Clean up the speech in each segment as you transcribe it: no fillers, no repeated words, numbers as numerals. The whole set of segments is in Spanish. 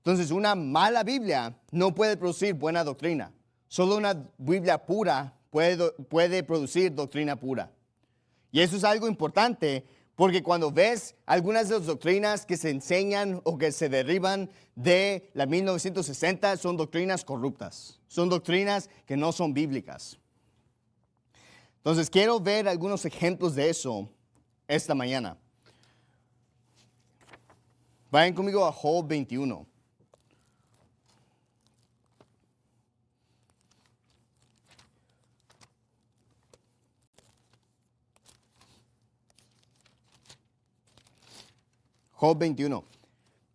Entonces, una mala Biblia no puede producir buena doctrina. Solo una Biblia pura puede producir doctrina pura. Y eso es algo importante porque cuando ves algunas de las doctrinas que se enseñan o que se derriban de la 1960 son doctrinas corruptas. Son doctrinas que no son bíblicas. Entonces, quiero ver algunos ejemplos de eso esta mañana. Vayan conmigo a Job 21. Job 21.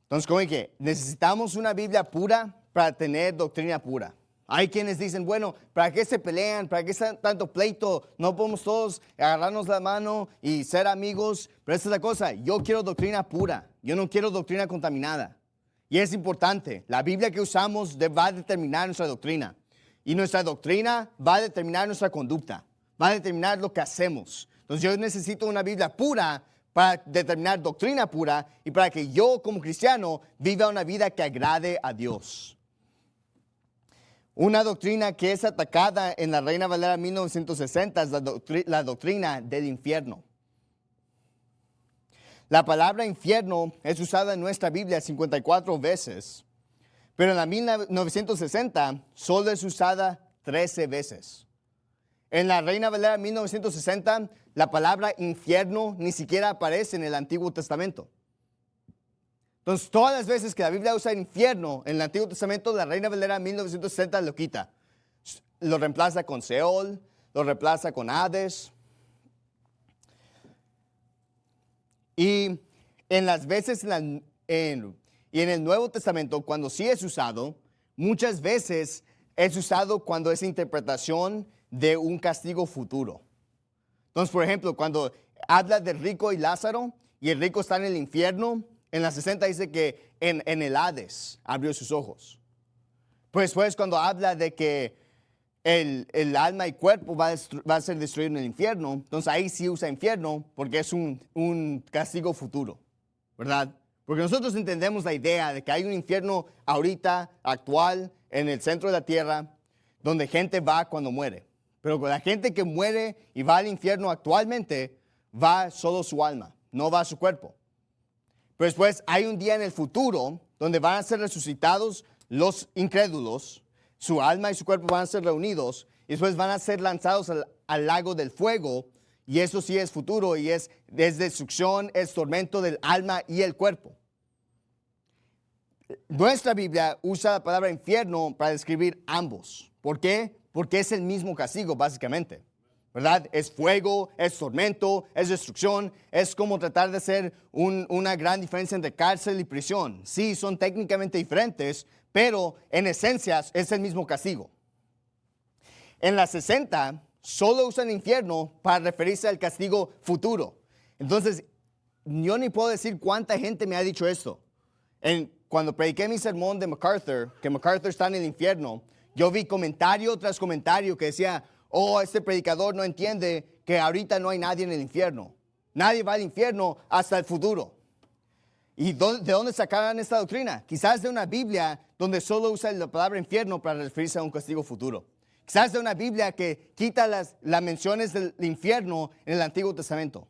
Entonces, como que necesitamos una Biblia pura para tener doctrina pura. Hay quienes dicen, bueno, ¿para qué se pelean? ¿Para qué tanto pleito? No podemos todos agarrarnos la mano y ser amigos. Pero esta es la cosa, yo quiero doctrina pura. Yo no quiero doctrina contaminada. Y es importante, la Biblia que usamos va a determinar nuestra doctrina. Y nuestra doctrina va a determinar nuestra conducta. Va a determinar lo que hacemos. Entonces yo necesito una Biblia pura para determinar doctrina pura y para que yo como cristiano viva una vida que agrade a Dios. Una doctrina que es atacada en la Reina Valera 1960 es la doctrina del infierno. La palabra infierno es usada en nuestra Biblia 54 veces, pero en la 1960 solo es usada 13 veces. En la Reina Valera 1960, la palabra infierno ni siquiera aparece en el Antiguo Testamento. Entonces, todas las veces que la Biblia usa infierno en el Antiguo Testamento, la Reina Valera 1960 lo quita. Lo reemplaza con Seol, lo reemplaza con Hades. Y en las veces y en el Nuevo Testamento, cuando sí es usado, muchas veces es usado cuando es interpretación de un castigo futuro. Entonces, por ejemplo, cuando habla del rico y Lázaro, y el rico está en el infierno, en la 60 dice que en el Hades abrió sus ojos. Pues después cuando habla de que el alma y cuerpo va a ser destruido en el infierno, entonces ahí sí usa infierno porque es un castigo futuro, ¿verdad? Porque nosotros entendemos la idea de que hay un infierno ahorita, actual, en el centro de la tierra, donde gente va cuando muere. Pero con la gente que muere y va al infierno actualmente, va solo su alma, no va su cuerpo. Pero después hay un día en el futuro donde van a ser resucitados los incrédulos, su alma y su cuerpo van a ser reunidos y después van a ser lanzados al lago del fuego y eso sí es futuro y es destrucción, es tormento del alma y el cuerpo. Nuestra Biblia usa la palabra infierno para describir ambos. ¿Por qué? Porque es el mismo castigo básicamente. ¿Verdad? Es fuego, es tormento, es destrucción, es como tratar de hacer una gran diferencia entre cárcel y prisión. Sí, son técnicamente diferentes, pero en esencia es el mismo castigo. En la 60, solo usan infierno para referirse al castigo futuro. Entonces, yo ni puedo decir cuánta gente me ha dicho esto. Cuando prediqué mi sermón de MacArthur, que MacArthur está en el infierno, yo vi comentario tras comentario que decía, oh, este predicador no entiende que ahorita no hay nadie en el infierno. Nadie va al infierno hasta el futuro. ¿Y de dónde sacarán esta doctrina? Quizás de una Biblia donde solo usa la palabra infierno para referirse a un castigo futuro. Quizás de una Biblia que quita las menciones del infierno en el Antiguo Testamento.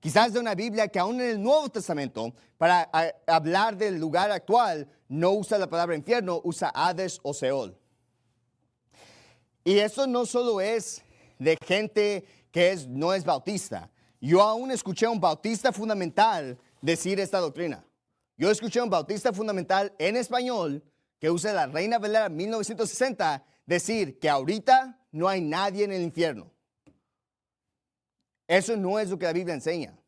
Quizás de una Biblia que aún en el Nuevo Testamento, para hablar del lugar actual, no usa la palabra infierno, usa Hades o Seol. Y eso no solo es de gente que no es bautista. Yo aún escuché a un bautista fundamental decir esta doctrina. Yo escuché a un bautista fundamental en español que usa la Reina Valera 1960 decir que ahorita no hay nadie en el infierno. Eso no es lo que la Biblia enseña.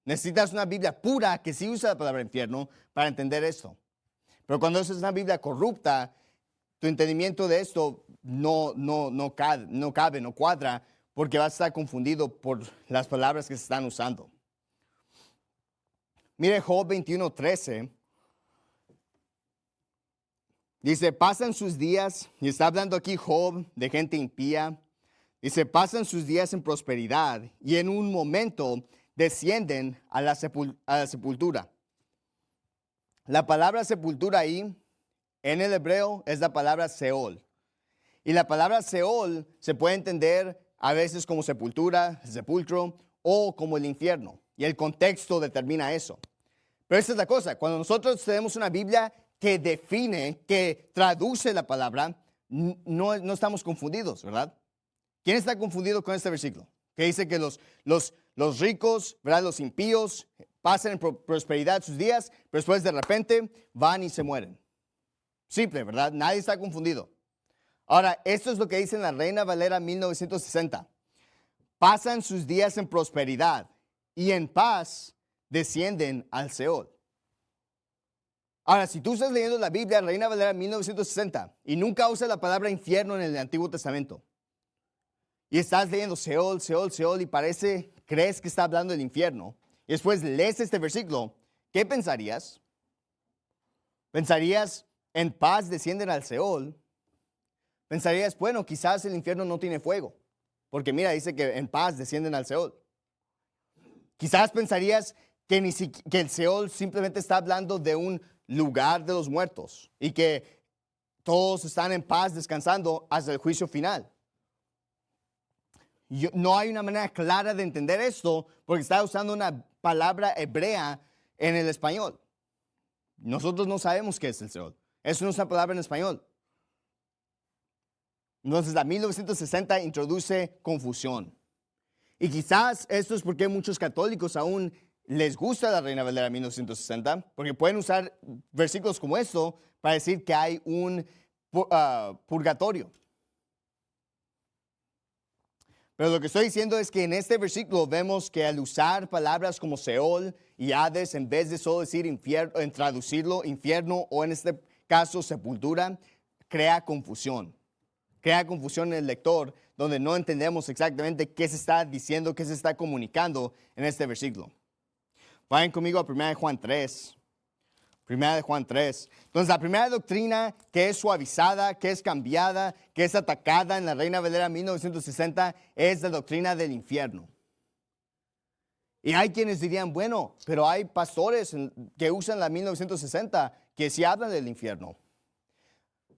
Necesitas una Biblia pura que sí usa la palabra infierno para entender esto. Pero cuando eso es una Biblia corrupta, tu entendimiento de esto no cabe, no cuadra, porque vas a estar confundido por las palabras que se están usando. Mire Job 21:13. Dice, pasan sus días, y está hablando aquí Job de gente impía. Dice, pasan sus días en prosperidad y en un momento descienden a la sepultura. La palabra sepultura ahí, en el hebreo, es la palabra Seol. Y la palabra Seol se puede entender a veces como sepultura, sepulcro, o como el infierno. Y el contexto determina eso. Pero esa es la cosa, cuando nosotros tenemos una Biblia que define, que traduce la palabra, no estamos confundidos, ¿verdad? ¿Quién está confundido con este versículo? Que dice que los ricos, ¿verdad? Los impíos pasan en prosperidad sus días, pero después de repente van y se mueren. Simple, ¿verdad? Nadie está confundido. Ahora, esto es lo que dice en la Reina Valera 1960. Pasan sus días en prosperidad y en paz descienden al Seol. Ahora, si tú estás leyendo la Biblia, Reina Valera 1960, y nunca usas la palabra infierno en el Antiguo Testamento, y estás leyendo Seol, Seol, Seol, y crees que está hablando del infierno, y después lees este versículo, ¿qué pensarías? ¿Pensarías, en paz descienden al Seol? Pensarías, bueno, quizás el infierno no tiene fuego, porque mira, dice que en paz descienden al Seol. Quizás pensarías que el Seol simplemente está hablando de un lugar de los muertos y que todos están en paz descansando hasta el juicio final. No hay una manera clara de entender esto porque está usando una palabra hebrea en el español. Nosotros no sabemos qué es el Seol. Eso no es una palabra en español. Entonces, la 1960 introduce confusión. Y quizás esto es porque muchos católicos aún les gusta la Reina Valera 1960, porque pueden usar versículos como esto para decir que hay un purgatorio. Pero lo que estoy diciendo es que en este versículo vemos que al usar palabras como Seol y Hades, en vez de solo decir infierno, en traducirlo infierno o en este caso sepultura, crea confusión. Crea confusión en el lector, donde no entendemos exactamente qué se está diciendo, qué se está comunicando en este versículo. Vayan conmigo a 1 de Juan 3. 1 de Juan 3. Entonces, la primera doctrina que es suavizada, que es cambiada, que es atacada en la Reina Valera 1960 es la doctrina del infierno. Y hay quienes dirían, bueno, pero hay pastores que usan la 1960 que sí hablan del infierno.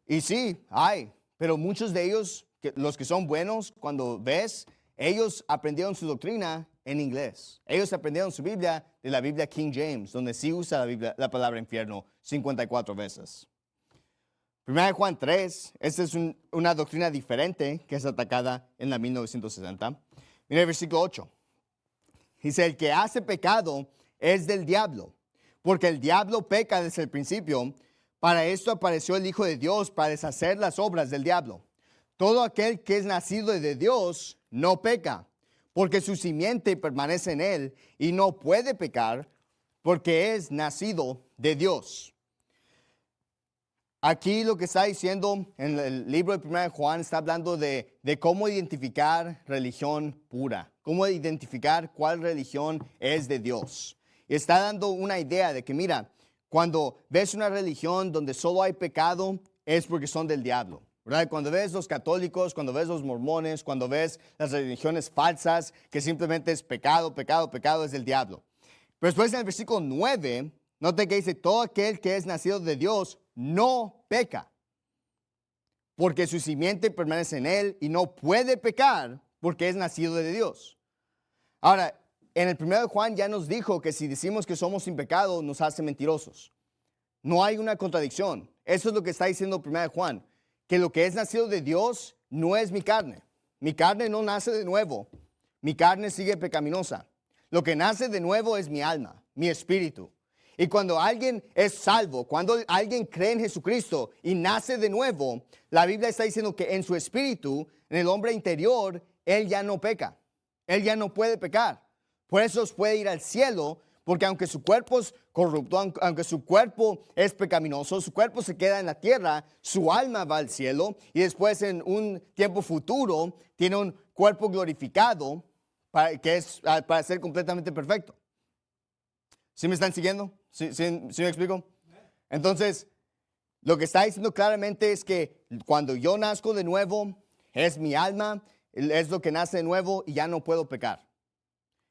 Y sí, hay. Pero muchos de ellos, los que son buenos, cuando ves, ellos aprendieron su doctrina en inglés. Ellos aprendieron su Biblia de la Biblia King James, donde sí usa la palabra infierno 54 veces. 1 de Juan 3, esta es una doctrina diferente que es atacada en la 1960. Mira el versículo 8. Dice, el que hace pecado es del diablo, porque el diablo peca desde el principio. Para esto apareció el Hijo de Dios, para deshacer las obras del diablo. Todo aquel que es nacido de Dios no peca, porque su simiente permanece en él y no puede pecar, porque es nacido de Dios. Aquí lo que está diciendo en el libro de 1 de Juan está hablando de cómo identificar religión pura, cómo identificar cuál religión es de Dios. Y está dando una idea de que, mira, cuando ves una religión donde solo hay pecado, es porque son del diablo, ¿verdad? Cuando ves los católicos, cuando ves los mormones, cuando ves las religiones falsas, que simplemente es pecado, pecado, pecado, es del diablo. Pero después en el versículo 9, note que dice, todo aquel que es nacido de Dios no peca, porque su simiente permanece en él y no puede pecar porque es nacido de Dios. Ahora, en el 1 de Juan ya nos dijo que si decimos que somos sin pecado, nos hace mentirosos. No hay una contradicción. Eso es lo que está diciendo 1 de Juan, que lo que es nacido de Dios no es mi carne. Mi carne no nace de nuevo. Mi carne sigue pecaminosa. Lo que nace de nuevo es mi alma, mi espíritu. Y cuando alguien es salvo, cuando alguien cree en Jesucristo y nace de nuevo, la Biblia está diciendo que en su espíritu, en el hombre interior, él ya no peca. Él ya no puede pecar. Por eso puede ir al cielo, porque aunque su cuerpo es corrupto, aunque su cuerpo es pecaminoso, su cuerpo se queda en la tierra, su alma va al cielo y después en un tiempo futuro tiene un cuerpo glorificado para ser completamente perfecto. ¿Sí me están siguiendo? ¿Sí me explico? Entonces, lo que está diciendo claramente es que cuando yo nazco de nuevo, es mi alma, es lo que nace de nuevo y ya no puedo pecar.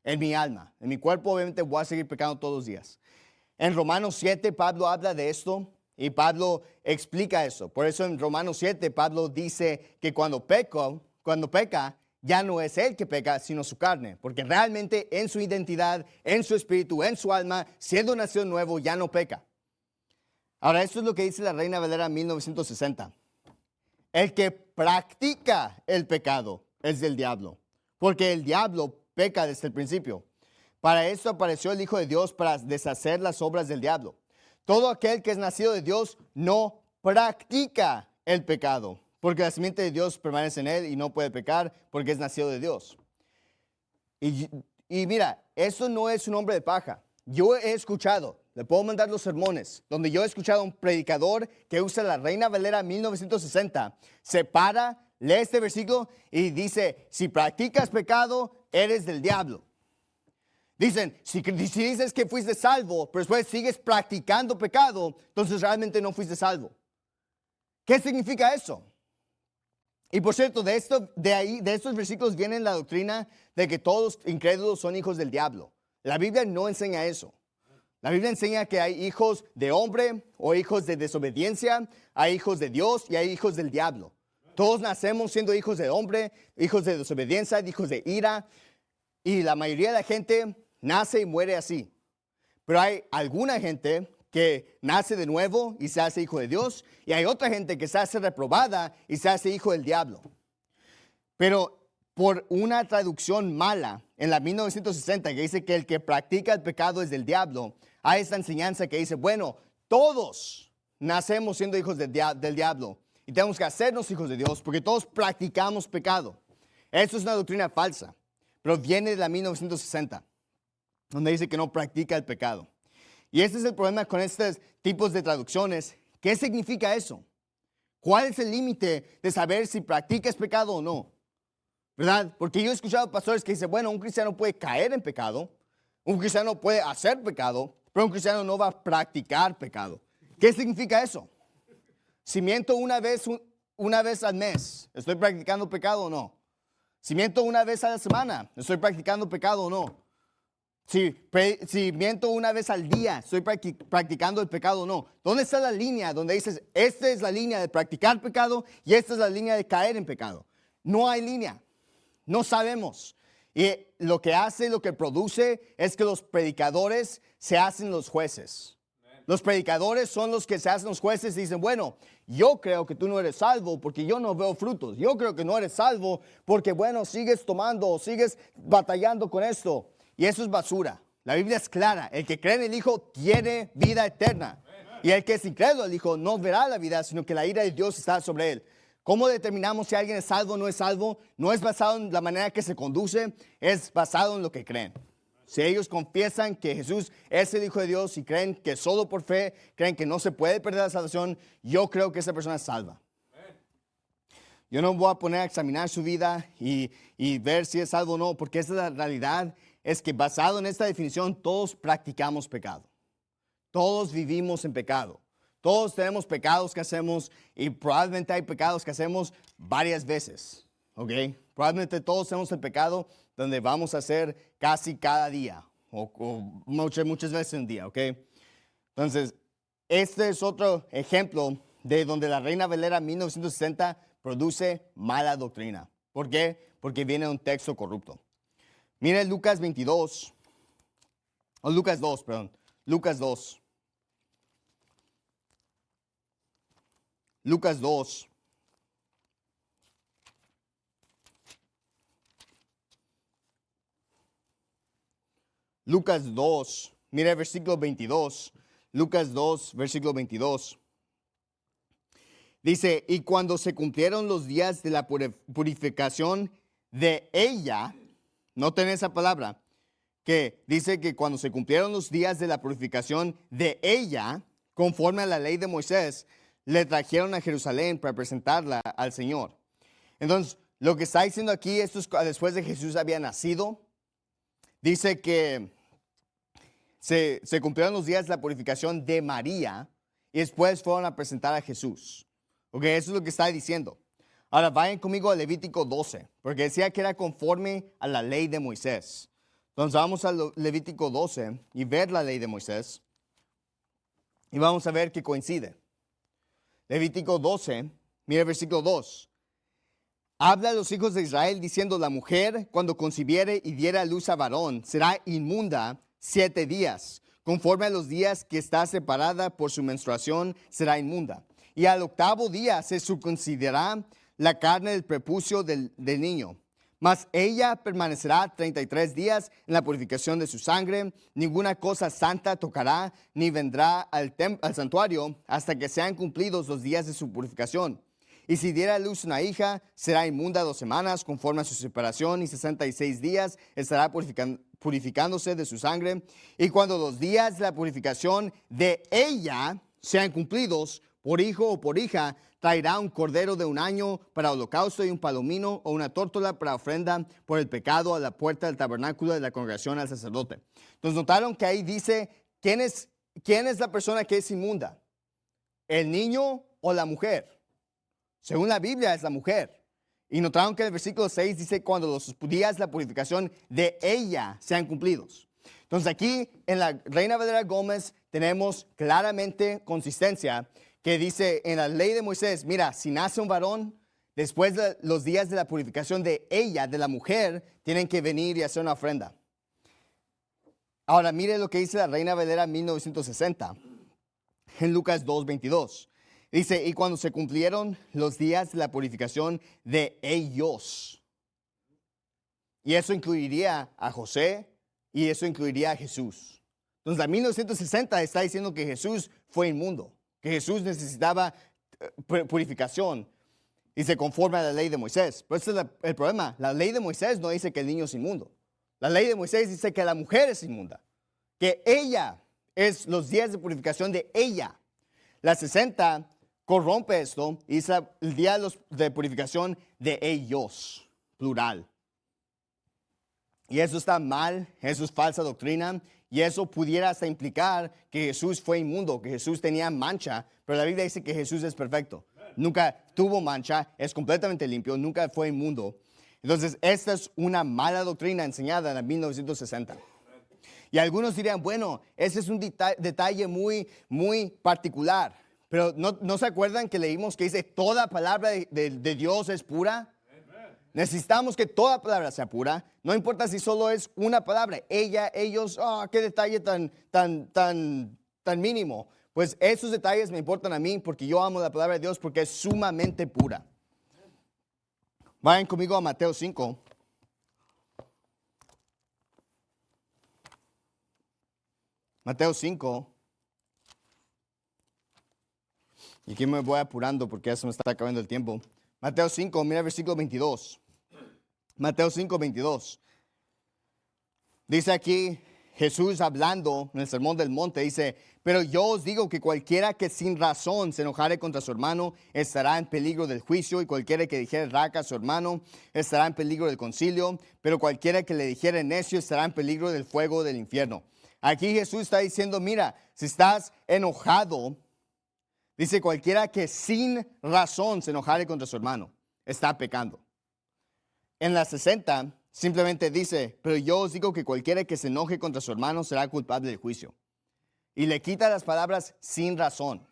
En mi alma, en mi cuerpo obviamente voy a seguir pecando todos los días. En Romanos 7 Pablo habla de esto y Pablo explica eso. Por eso en Romanos 7 Pablo dice que cuando peca, ya no es él que peca, sino su carne. Porque realmente en su identidad, en su espíritu, en su alma, siendo nacido nuevo, ya no peca. Ahora, esto es lo que dice la Reina Valera 1960. El que practica el pecado es del diablo, porque el diablo peca desde el principio. Para esto apareció el Hijo de Dios para deshacer las obras del diablo. Todo aquel que es nacido de Dios no practica el pecado, porque la simiente de Dios permanece en él y no puede pecar porque es nacido de Dios. Y mira, eso no es un hombre de paja. Yo he escuchado, le puedo mandar los sermones, donde yo he escuchado a un predicador que usa la Reina Valera 1960, se para, lee este versículo y dice, si practicas pecado, eres del diablo. Dicen, si dices que fuiste salvo, pero después sigues practicando pecado, entonces realmente no fuiste salvo. ¿Qué significa eso? Y por cierto, de estos versículos viene la doctrina de que todos los incrédulos son hijos del diablo. La Biblia no enseña eso. La Biblia enseña que hay hijos de hombre o hijos de desobediencia, hay hijos de Dios y hay hijos del diablo. Todos nacemos siendo hijos de hombre, hijos de desobediencia, hijos de ira. Y la mayoría de la gente nace y muere así. Pero hay alguna gente que nace de nuevo y se hace hijo de Dios. Y hay otra gente que se hace reprobada y se hace hijo del diablo. Pero por una traducción mala en la 1960 que dice que el que practica el pecado es del diablo, hay esta enseñanza que dice, bueno, todos nacemos siendo hijos del diablo y tenemos que hacernos hijos de Dios porque todos practicamos pecado. Eso es una doctrina falsa, pero viene de la 1960, donde dice que no practica el pecado. Y este es el problema con estos tipos de traducciones. ¿Qué significa eso? ¿Cuál es el límite de saber si practicas pecado o no? ¿Verdad? Porque yo he escuchado pastores que dicen, bueno, un cristiano puede caer en pecado, un cristiano puede hacer pecado, pero un cristiano no va a practicar pecado. ¿Qué significa eso? Si miento una vez al mes, ¿estoy practicando pecado o no? Si miento una vez a la semana, ¿estoy practicando pecado o no? Si miento una vez al día, ¿estoy practicando el pecado o no? ¿Dónde está la línea donde dices, esta es la línea de practicar pecado y esta es la línea de caer en pecado? No hay línea. No sabemos. Y lo que produce es que los predicadores se hacen los jueces. Los predicadores son los que se hacen los jueces y dicen, bueno, yo creo que tú no eres salvo porque yo no veo frutos. Yo creo que no eres salvo porque, bueno, sigues tomando o sigues batallando con esto. Y eso es basura. La Biblia es clara. El que cree en el Hijo tiene vida eterna. Y el que es incrédulo al Hijo no verá la vida, sino que la ira de Dios está sobre él. ¿Cómo determinamos si alguien es salvo o no es salvo? No es basado en la manera que se conduce, es basado en lo que creen. Si ellos confiesan que Jesús es el Hijo de Dios y creen que solo por fe, creen que no se puede perder la salvación, yo creo que esa persona es salva. Yo no voy a poner a examinar su vida y ver si es salvo o no, porque esa es la realidad, es que basado en esta definición, todos practicamos pecado. Todos vivimos en pecado. Todos tenemos pecados que hacemos y probablemente hay pecados que hacemos varias veces, ¿ok? Probablemente todos tenemos el pecado donde vamos a hacer casi cada día o muchas veces un día, ¿ok? Entonces, este es otro ejemplo de donde la Reina Valera 1960 produce mala doctrina. ¿Por qué? Porque viene de un texto corrupto. Mira Lucas 2, perdón. Lucas 2. Lucas 2. Lucas 2, mira el versículo 22. Lucas 2, versículo 22. Dice, y cuando se cumplieron los días de la purificación de ella, noten esa palabra, que dice que cuando se cumplieron los días de la purificación de ella, conforme a la ley de Moisés, le trajeron a Jerusalén para presentarla al Señor. Entonces, lo que está diciendo aquí, esto es después de que Jesús había nacido, dice que se cumplieron los días de la purificación de María y después fueron a presentar a Jesús. Ok, eso es lo que está diciendo. Ahora vayan conmigo a Levítico 12, porque decía que era conforme a la ley de Moisés. Entonces vamos a Levítico 12 y ver la ley de Moisés. Y vamos a ver que coincide. Levítico 12, mira el versículo 2. Habla a los hijos de Israel diciendo, la mujer cuando concibiere y diera a luz a varón será inmunda 7 días. Conforme a los días que está separada por su menstruación será inmunda. Y al 8º día se circuncidará la carne del prepucio del niño. Mas ella permanecerá 33 días en la purificación de su sangre. Ninguna cosa santa tocará, ni vendrá al santuario hasta que sean cumplidos los días de su purificación. Y si diera a luz una hija, será inmunda 2 semanas, conforme a su separación, y 66 días estará purificándose de su sangre. Y cuando los días de la purificación de ella sean cumplidos, por hijo o por hija, traerá un cordero de 1 año para holocausto y un palomino o una tórtola para ofrenda por el pecado a la puerta del tabernáculo de la congregación al sacerdote. Entonces notaron que ahí dice, ¿quién es la persona que es inmunda? ¿El niño o la mujer? Según la Biblia es la mujer. Y notaron que el versículo 6 dice, cuando los días de la purificación de ella sean cumplidos. Entonces aquí en la Reina Valera Gómez tenemos claramente consistencia que dice en la ley de Moisés, mira, si nace un varón, después de los días de la purificación de ella, de la mujer, tienen que venir y hacer una ofrenda. Ahora, mire lo que dice la Reina Valera 1960, en Lucas 2:22. Dice, y cuando se cumplieron los días de la purificación de ellos. Y eso incluiría a José y eso incluiría a Jesús. Entonces, la 1960 está diciendo que Jesús fue inmundo, que Jesús necesitaba purificación y se conforma a la ley de Moisés. Pero ese es el problema. La ley de Moisés no dice que el niño es inmundo. La ley de Moisés dice que la mujer es inmunda, que ella es los días de purificación de ella. La 60 corrompe esto y dice el día de purificación de ellos, plural. Y eso está mal, eso es falsa doctrina. Y eso pudiera hasta implicar que Jesús fue inmundo, que Jesús tenía mancha, pero la Biblia dice que Jesús es perfecto. Nunca tuvo mancha, es completamente limpio, nunca fue inmundo. Entonces, esta es una mala doctrina enseñada en la 1960. Y algunos dirían, bueno, ese es un detalle muy, muy particular. Pero ¿no se acuerdan que leímos que dice toda palabra de Dios es pura? Necesitamos que toda palabra sea pura. No importa si solo es una palabra. Ella, ellos, qué detalle tan mínimo. Pues esos detalles me importan a mí porque yo amo la palabra de Dios porque es sumamente pura. Vayan conmigo a Mateo 5. Mateo 5. Y aquí me voy apurando porque ya se me está acabando el tiempo. Mateo 5, mira el versículo 22. Mateo 5, 22. Dice aquí Jesús hablando en el Sermón del Monte, dice, pero yo os digo que cualquiera que sin razón se enojare contra su hermano estará en peligro del juicio, y cualquiera que dijere raca a su hermano estará en peligro del concilio, pero cualquiera que le dijere necio estará en peligro del fuego del infierno. Aquí Jesús está diciendo, mira, si estás enojado, dice cualquiera que sin razón se enojare contra su hermano está pecando. En la 60 simplemente dice, pero yo os digo que cualquiera que se enoje contra su hermano será culpable del juicio. Y le quita las palabras sin razón.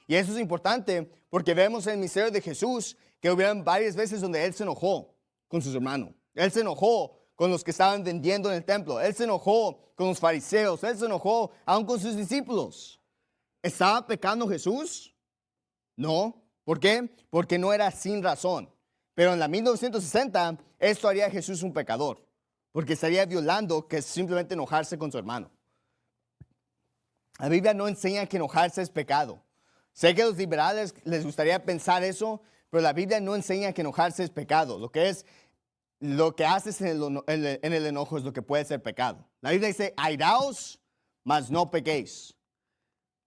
Y eso es importante porque vemos en el misterio de Jesús que hubieron varias veces donde Él se enojó con sus hermanos. Él se enojó con los que estaban vendiendo en el templo. Él se enojó con los fariseos. Él se enojó aún con sus discípulos. ¿Estaba pecando Jesús? No. ¿Por qué? Porque no era sin razón. Pero en la 1960, esto haría a Jesús un pecador, porque estaría violando que es simplemente enojarse con su hermano. La Biblia no enseña que enojarse es pecado. Sé que a los liberales les gustaría pensar eso, pero la Biblia no enseña que enojarse es pecado. Lo que haces en el enojo es lo que puede ser pecado. La Biblia dice, airaos, mas no pequéis.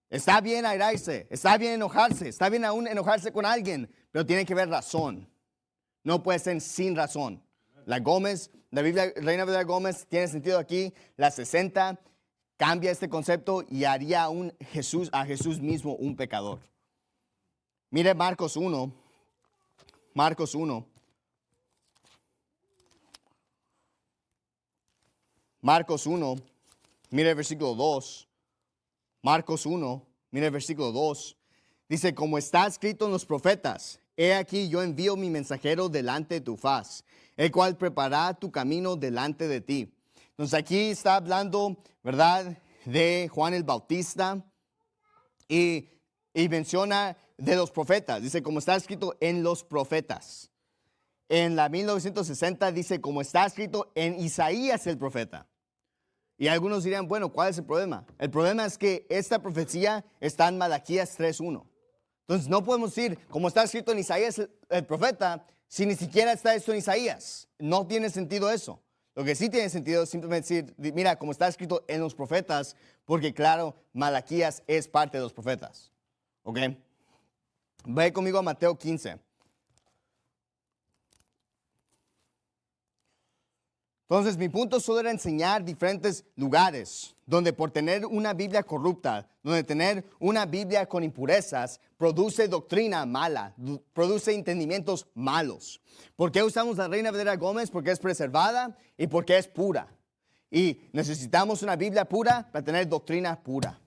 Está bien airarse, está bien enojarse, está bien aún enojarse con alguien, pero tiene que haber razón. No puede ser sin razón. La Biblia, Reina Valera Gómez, tiene sentido aquí. La 60 cambia este concepto y haría a Jesús mismo un pecador. Mire Marcos 1. Marcos 1. Marcos 1. Mire el versículo 2. Marcos 1, Mira el versículo 2. Dice, como está escrito en los profetas, he aquí yo envío mi mensajero delante de tu faz, el cual preparará tu camino delante de ti. Entonces aquí está hablando, ¿verdad?, de Juan el Bautista y menciona de los profetas. Dice, como está escrito en los profetas. En la 1960 dice, como está escrito en Isaías el profeta. Y algunos dirían, bueno, ¿cuál es el problema? El problema es que esta profecía está en Malaquías 3:1. Entonces no podemos decir, como está escrito en Isaías el profeta, si ni siquiera está esto en Isaías. No tiene sentido eso. Lo que sí tiene sentido es simplemente decir, mira, como está escrito en los profetas, porque claro, Malaquías es parte de los profetas. ¿Ok? Ve conmigo a Mateo 15. Entonces, mi punto solo era enseñar diferentes lugares donde por tener una Biblia corrupta, donde tener una Biblia con impurezas, produce doctrina mala, produce entendimientos malos. ¿Por qué usamos la Reina Valera Gómez? Porque es preservada y porque es pura. Y necesitamos una Biblia pura para tener doctrina pura.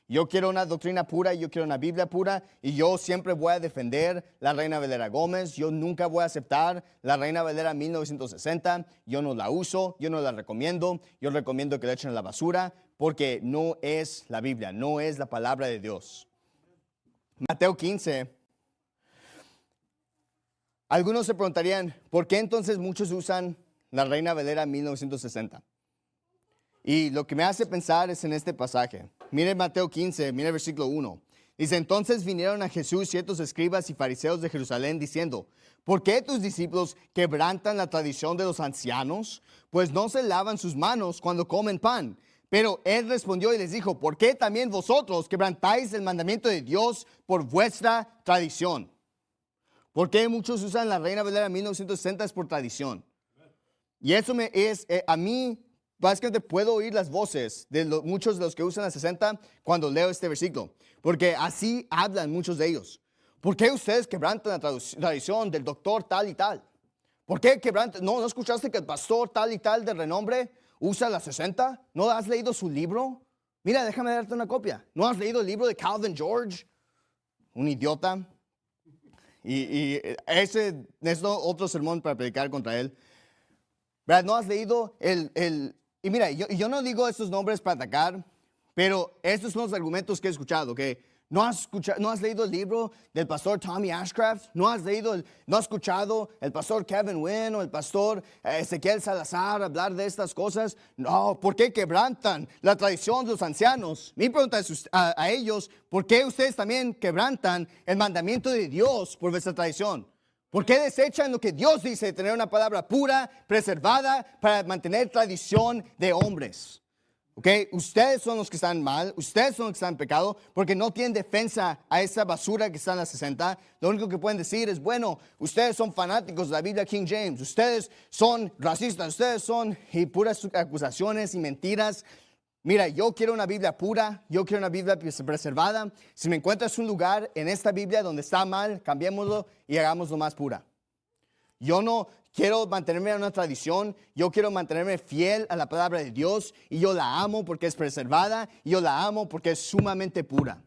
Yo quiero una doctrina pura, yo quiero una Biblia pura y yo siempre voy a defender la Reina Valera Gómez. Yo nunca voy a aceptar la Reina Valera 1960. Yo no la uso, yo no la recomiendo. Yo recomiendo que la echen a la basura porque no es la Biblia, no es la palabra de Dios. Mateo 15. Algunos se preguntarían, ¿por qué entonces muchos usan la Reina Valera 1960? Y lo que me hace pensar es en este pasaje. Mire Mateo 15, mire el versículo 1. Dice, entonces vinieron a Jesús ciertos escribas y fariseos de Jerusalén diciendo, ¿por qué tus discípulos quebrantan la tradición de los ancianos? Pues no se lavan sus manos cuando comen pan. Pero él respondió y les dijo, ¿por qué también vosotros quebrantáis el mandamiento de Dios por vuestra tradición? ¿Por qué muchos usan la Reina Valera 1960? Es por tradición. Y eso a mí, básicamente puedo oír las voces de muchos de los que usan la 60 cuando leo este versículo. Porque así hablan muchos de ellos. ¿Por qué ustedes quebrantan la tradición del doctor tal y tal? ¿Por qué quebrantan? ¿No escuchaste que el pastor tal y tal de renombre usa la 60? ¿No has leído su libro? Mira, déjame darte una copia. ¿No has leído el libro de Calvin George? Un idiota. Y ese es otro sermón para predicar contra él. ¿Verdad? ¿No has leído Y mira, yo no digo estos nombres para atacar, pero estos son los argumentos que he escuchado, que ¿no has leído el libro del pastor Tommy Ashcraft? ¿No has escuchado el pastor Kevin Wynn o el pastor Ezequiel Salazar hablar de estas cosas? No, ¿por qué quebrantan la tradición de los ancianos? Mi pregunta es a ellos, ¿por qué ustedes también quebrantan el mandamiento de Dios por vuestra tradición? ¿Por qué desechan lo que Dios dice de tener una palabra pura, preservada, para mantener tradición de hombres? ¿Ok? Ustedes son los que están mal, ustedes son los que están en pecado, porque no tienen defensa a esa basura que está en la 60. Lo único que pueden decir es, bueno, ustedes son fanáticos de la Biblia King James, ustedes son racistas, ustedes son y puras acusaciones y mentiras. Mira, yo quiero una Biblia pura, yo quiero una Biblia preservada. Si me encuentras un lugar en esta Biblia donde está mal, cambiémoslo y hagámoslo más pura. Yo no quiero mantenerme en una tradición, yo quiero mantenerme fiel a la palabra de Dios y yo la amo porque es preservada y yo la amo porque es sumamente pura.